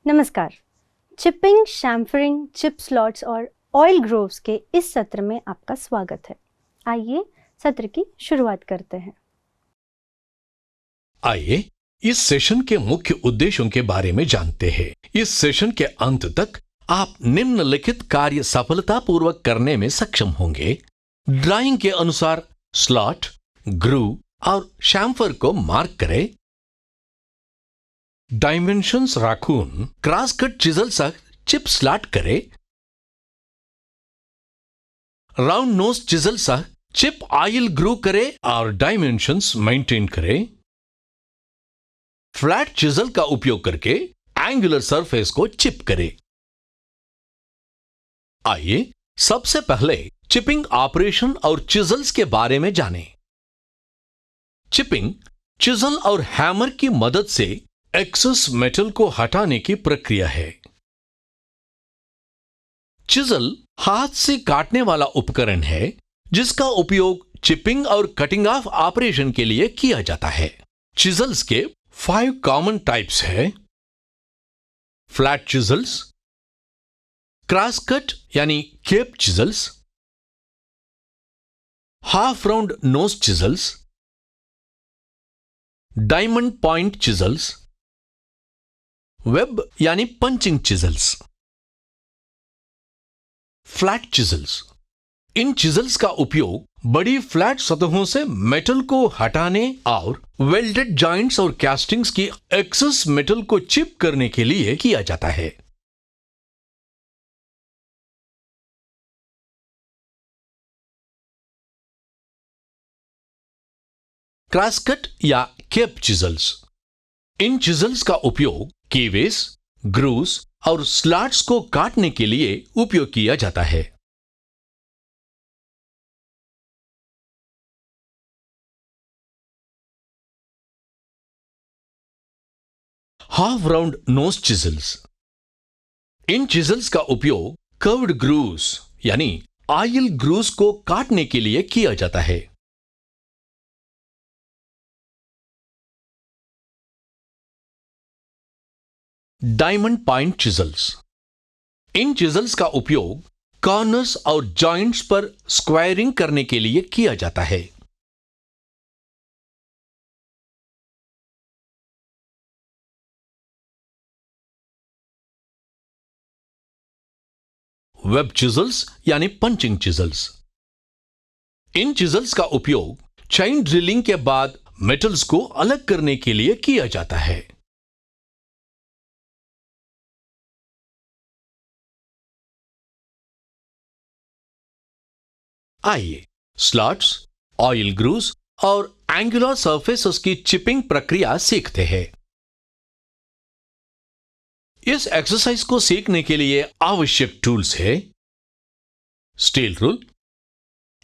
नमस्कार। Chipping, शैम्फरिंग, chip slots और oil groves के इस सत्र में आपका स्वागत है। आइए सत्र की शुरुआत करते हैं। आइए इस सेशन के मुख्य उद्देश्यों के बारे में जानते हैं। इस सेशन के अंत तक आप निम्नलिखित कार्य सफलतापूर्वक करने में सक्षम होंगे। ड्राइंग के अनुसार स्लॉट, ग्रूव और शैम्फर को मार्क करें। डायमेंशंस राखून क्रॉस कट चिजल सह चिप स्लॉट करें। राउंड नोज चिजल सह चिप ऑयल ग्रूव करें और डायमेंशंस मेंटेन करें। फ्लैट चिजल का उपयोग करके एंगुलर सरफेस को चिप करें। आइए सबसे पहले चिपिंग ऑपरेशन और चिजल्स के बारे में जानें। चिपिंग चिजल और हैमर की मदद से एक्सेस मेटल को हटाने की प्रक्रिया है। चिजल हाथ से काटने वाला उपकरण है जिसका उपयोग चिपिंग और कटिंग ऑफ ऑपरेशन के लिए किया जाता है। चिजल्स के 5 कॉमन टाइप्स है। फ्लैट चिजल्स, क्रॉस कट यानी cape chisels, half round nose chisels, diamond point chisels, web यानी पंचिंग चिजल्स। फ्लैट चिजल्स, इन चिजल्स का उपयोग बड़ी फ्लैट सतहों से मेटल को हटाने और वेल्डेड जॉइंट्स और कैस्टिंग्स की एक्सेस मेटल को चिप करने के लिए किया जाता है। क्रॉस कट या केप चिजल्स, इन चिजल्स का उपयोग कीवेस, ग्रूव्स और स्लॉट्स को काटने के लिए उपयोग किया जाता है। हाफ राउंड नोज चिजल्स, इन चिजल्स का उपयोग कर्व्ड ग्रूव्स यानी ऑयल ग्रूव्स को काटने के लिए किया जाता है। डायमंड पॉइंट चिजल्स, इन चिजल्स का उपयोग कॉर्नर्स और जॉइंट्स पर स्क्वायरिंग करने के लिए किया जाता है। वेब चिजल्स यानी पंचिंग चिजल्स, इन चिजल्स का उपयोग चेन ड्रिलिंग के बाद मेटल्स को अलग करने के लिए किया जाता है। आइए स्लॉट्स, ऑयल ग्रूव्स और एंगुलर सरफेसेस की चिपिंग प्रक्रिया सीखते हैं। इस एक्सरसाइज को सीखने के लिए आवश्यक टूल्स है steel rule,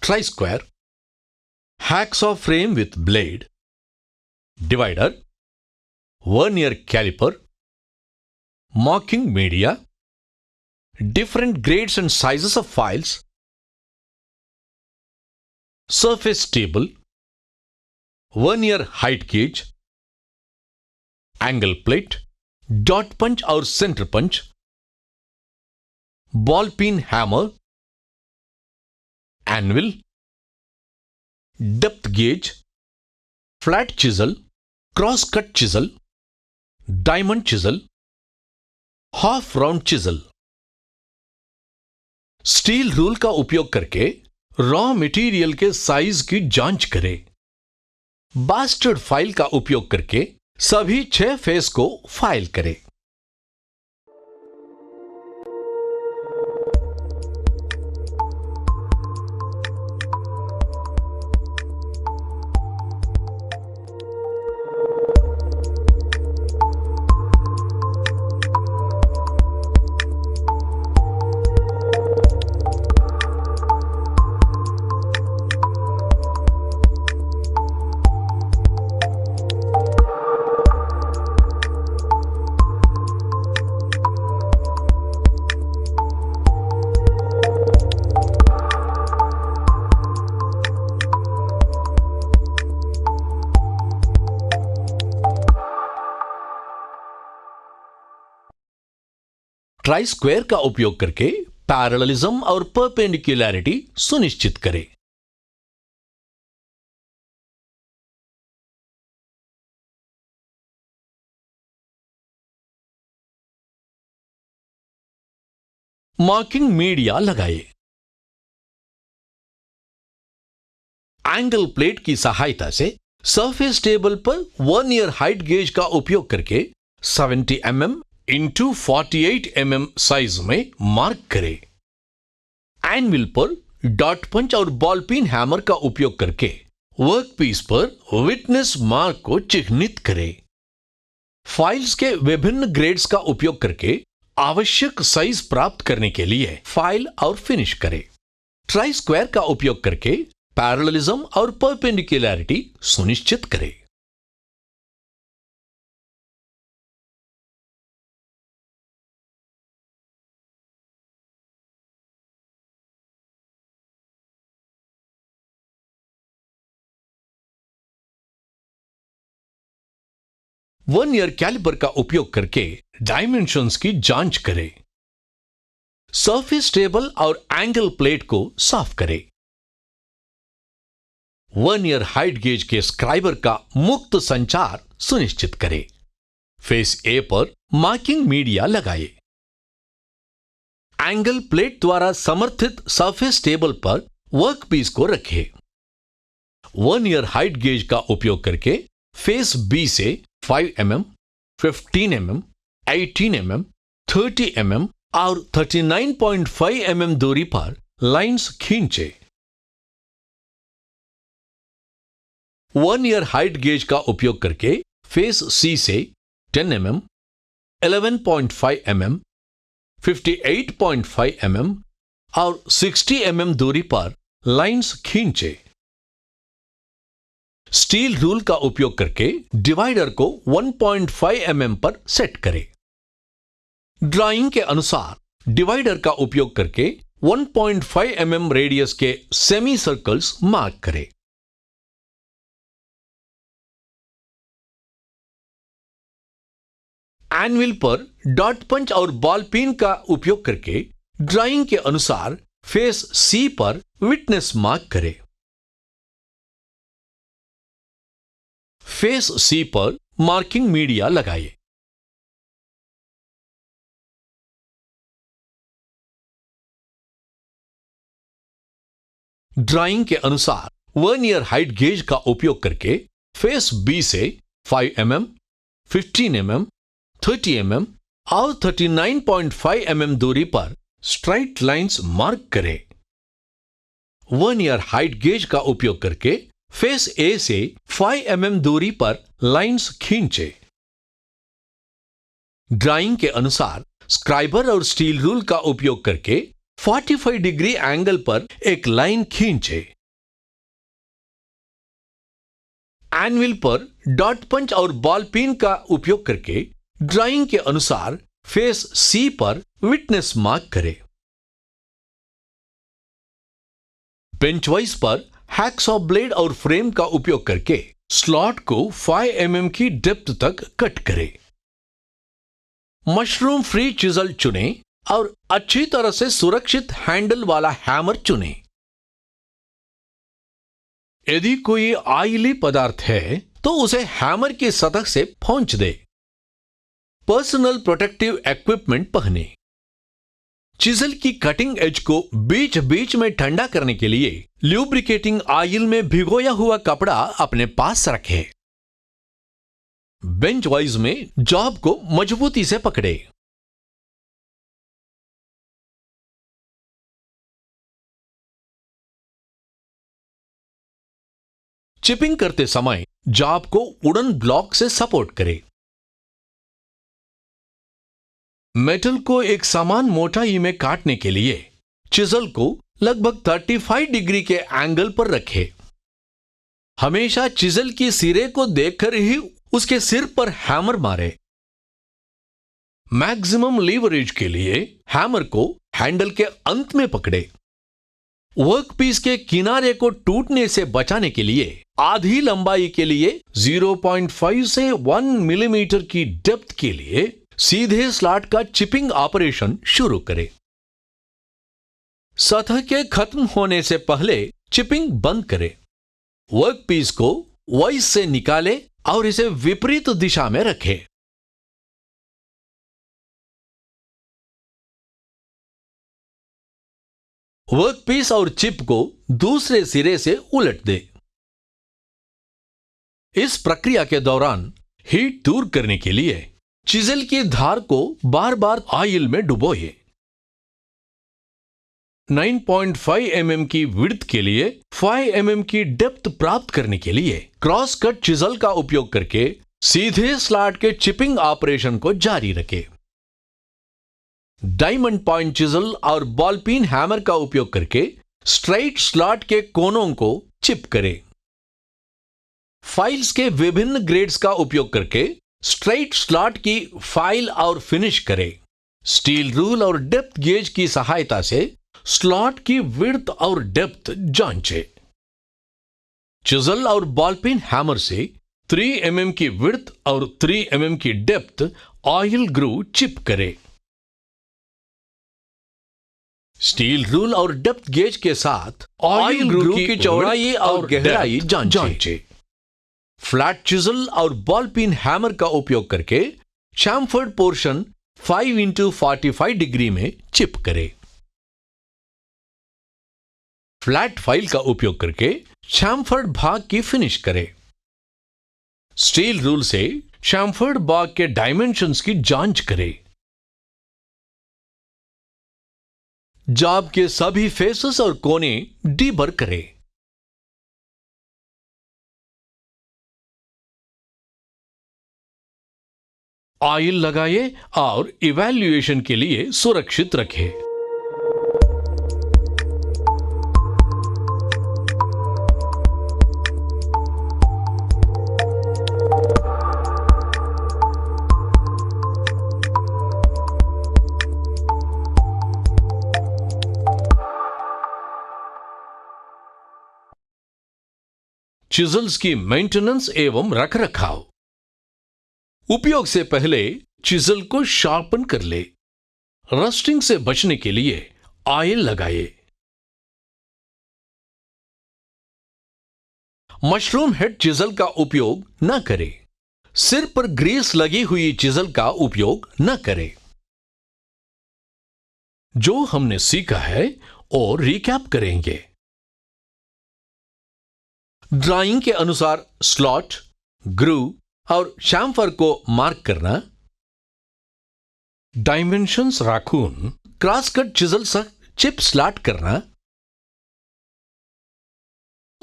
try square, hacksaw frame with blade, divider, vernier caliper, marking media, different grades and sizes of files, surface table, vernier height gauge, angle plate, dot punch और center punch, ball peen hammer, anvil, depth gauge, flat chisel, cross cut chisel, diamond chisel, half round chisel। Steel rule का उपयोग करके raw material के size की जांच करें। Bastard file का उपयोग करके सभी 6 फेस को फाइल करें। ट्राई स्क्वायर का उपयोग करके पैरेललिज्म और परपेंडिकुलैरिटी सुनिश्चित करें। मार्किंग मीडिया लगाएं। एंगल प्लेट की सहायता से सरफेस टेबल पर 1 ईयर हाइट गेज का उपयोग करके 70 mm इंटू 48 mm साइज में मार्क करें। एनविल पर डॉट पंच और बॉल पिन हैमर का उपयोग करके वर्कपीस पर विटनेस मार्क को चिह्नित करें। फाइल्स के विभिन्न ग्रेड्स का उपयोग करके आवश्यक साइज प्राप्त करने के लिए फाइल और फिनिश करें। ट्राई स्क्वायर का उपयोग करके पैरेललिज्म और परपेंडिकुलैरिटी सुनिश्चित करें। वन ईयर कैलिपर का उपयोग करके डायमेंशंस की जांच करें। सरफेस टेबल और एंगल प्लेट को साफ करें। 1 ईयर हाइट गेज के स्क्राइबर का मुक्त संचार सुनिश्चित करें। फेस ए पर मार्किंग मीडिया लगाएं। एंगल प्लेट द्वारा समर्थित सरफेस टेबल पर वर्कपीस को रखें। 1 ईयर हाइट गेज का उपयोग करके फेस बी से 5 mm, 15 mm, 18 mm, 30 mm और 39.5 mm दूरी पर लाइंस खींचे। 1 ईयर हाइट गेज का उपयोग करके फेस सी से 10 mm, 11.5 mm, 58.5 mm और 60 mm दूरी पर लाइंस खींचे। स्टील रूल का उपयोग करके डिवाइडर को 1.5 mm पर सेट करें। ड्राइंग के अनुसार डिवाइडर का उपयोग करके 1.5 mm रेडियस के सेमी सर्कल्स मार्क करें। एनविल पर डॉट पंच और बॉल पिन का उपयोग करके ड्राइंग के अनुसार फेस सी पर विटनेस मार्क करें। फेस सी पर मार्किंग मीडिया लगाएं। ड्राइंग के अनुसार 1 ईयर हाइट गेज का उपयोग करके फेस बी से 5 mm, 15 mm, 30 mm और 39.5 mm दूरी पर स्ट्राइट लाइंस मार्क करें। 1 ईयर हाइट गेज का उपयोग करके फेस ए से 5 mm दूरी पर लाइंस खींचे। ड्राइंग के अनुसार स्क्राइबर और स्टील रूल का उपयोग करके 45 डिग्री एंगल पर एक लाइन खींचे। एनविल पर डॉट पंच और बॉल पिन का उपयोग करके ड्राइंग के अनुसार फेस सी पर विटनेस मार्क करें। बेंच वाइज पर हैक्सॉ ब्लेड और फ्रेम का उपयोग करके स्लॉट को 5 mm की डेप्थ तक कट करें। मशरूम फ्री चिजल चुनें और अच्छी तरह से सुरक्षित हैंडल वाला हैमर चुनें। यदि कोई ऑयली पदार्थ है तो उसे हैमर की सतह से पोंछ दे। पर्सनल प्रोटेक्टिव इक्विपमेंट पहने। चिजल की कटिंग एज को बीच बीच में ठंडा करने के लिए ल्यूब्रिकेटिंग ऑयल में भिगोया हुआ कपड़ा अपने पास रखें। बेंच वाइज में जॉब को मजबूती से पकड़े। चिपिंग करते समय जॉब को वुडन ब्लॉक से सपोर्ट करें। मेटल को एक समान मोटाई में काटने के लिए चिजल को लगभग 35 डिग्री के एंगल पर रखें। हमेशा चिजल की सिरे को देखकर ही उसके सिर पर हैमर मारे। मैक्सिमम लीवरेज के लिए हैमर को हैंडल के अंत में पकड़े। वर्कपीस के किनारे को टूटने से बचाने के लिए आधी लंबाई के लिए 0.5 से 1 मिलीमीटर की डेप्थ के लिए सीधे स्लॉट का चिपिंग ऑपरेशन शुरू करें। सतह के खत्म होने से पहले चिपिंग बंद करें। वर्कपीस को वॉइस से निकालें और इसे विपरीत दिशा में रखें। वर्कपीस और चिप को दूसरे सिरे से उलट दें। इस प्रक्रिया के दौरान हीट दूर करने के लिए चिजल की धार को बार बार ऑयल में डुबोएं। 9.5 mm की विड्थ के लिए 5 mm की डेप्थ प्राप्त करने के लिए क्रॉस कट चिजल का उपयोग करके सीधे स्लॉट के चिपिंग ऑपरेशन को जारी रखें। डायमंड पॉइंट चिजल और बॉल पिन हैमर का उपयोग करके स्ट्रेट स्लॉट के कोनों को चिप करें। फाइल्स के विभिन्न ग्रेड्स का उपयोग करके स्ट्रेट स्लॉट की फाइल और फिनिश करें। स्टील रूल और डेप्थ गेज की सहायता से स्लॉट की विड्थ और डेप्थ जांचें। चिजल और बॉल पिन हैमर से 3 mm की विड्थ और 3 mm की डेप्थ ऑयल ग्रू चिप करें। स्टील रूल और डेप्थ गेज के साथ ऑयल ग्रू की चौड़ाई और गहराई जांचें। फ्लैट चिजल और बॉल पिन हैमर का उपयोग करके चैम्फर्ड पोर्शन 5x45 डिग्री में चिप करें। फ्लैट फाइल का उपयोग करके चैम्फर्ड भाग की फिनिश करें। स्टील रूल से चैम्फर्ड भाग के डायमेंशंस की जांच करें। जॉब के सभी फेसेस और कोने डीबर करें। ऑयल लगाइए और इवैल्यूएशन के लिए सुरक्षित रखें। चिजल्स की मेंटेनेंस एवं रखरखाव। उपयोग से पहले चिजल को शार्पन कर ले। रस्टिंग से बचने के लिए ऑयल लगाए। मशरूम हेड चिजल का उपयोग न करें। सिर पर ग्रीस लगी हुई चिजल का उपयोग न करें। जो हमने सीखा है और रिकैप करेंगे। ड्राइंग के अनुसार स्लॉट, ग्रू और शैम्फर को मार्क करना। डायमेंशंस राखून क्रॉस कट चिजल से चिप स्लॉट करना।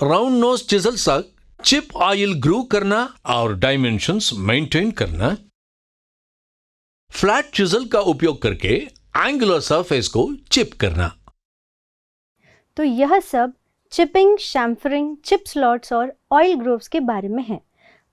राउंड नोज चिजल से चिप ऑयल ग्रू करना और डायमेंशंस मेंटेन करना। फ्लैट चिजल का उपयोग करके एंगुलर सरफेस को चिप करना। तो यह सब चिपिंग, शैम्फरिंग, चिप स्लॉट्स और ऑयल ग्रोव्स के बारे में है।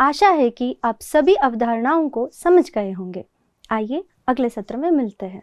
आशा है कि आप सभी अवधारणाओं को समझ गए होंगे। आइए अगले सत्र में मिलते हैं।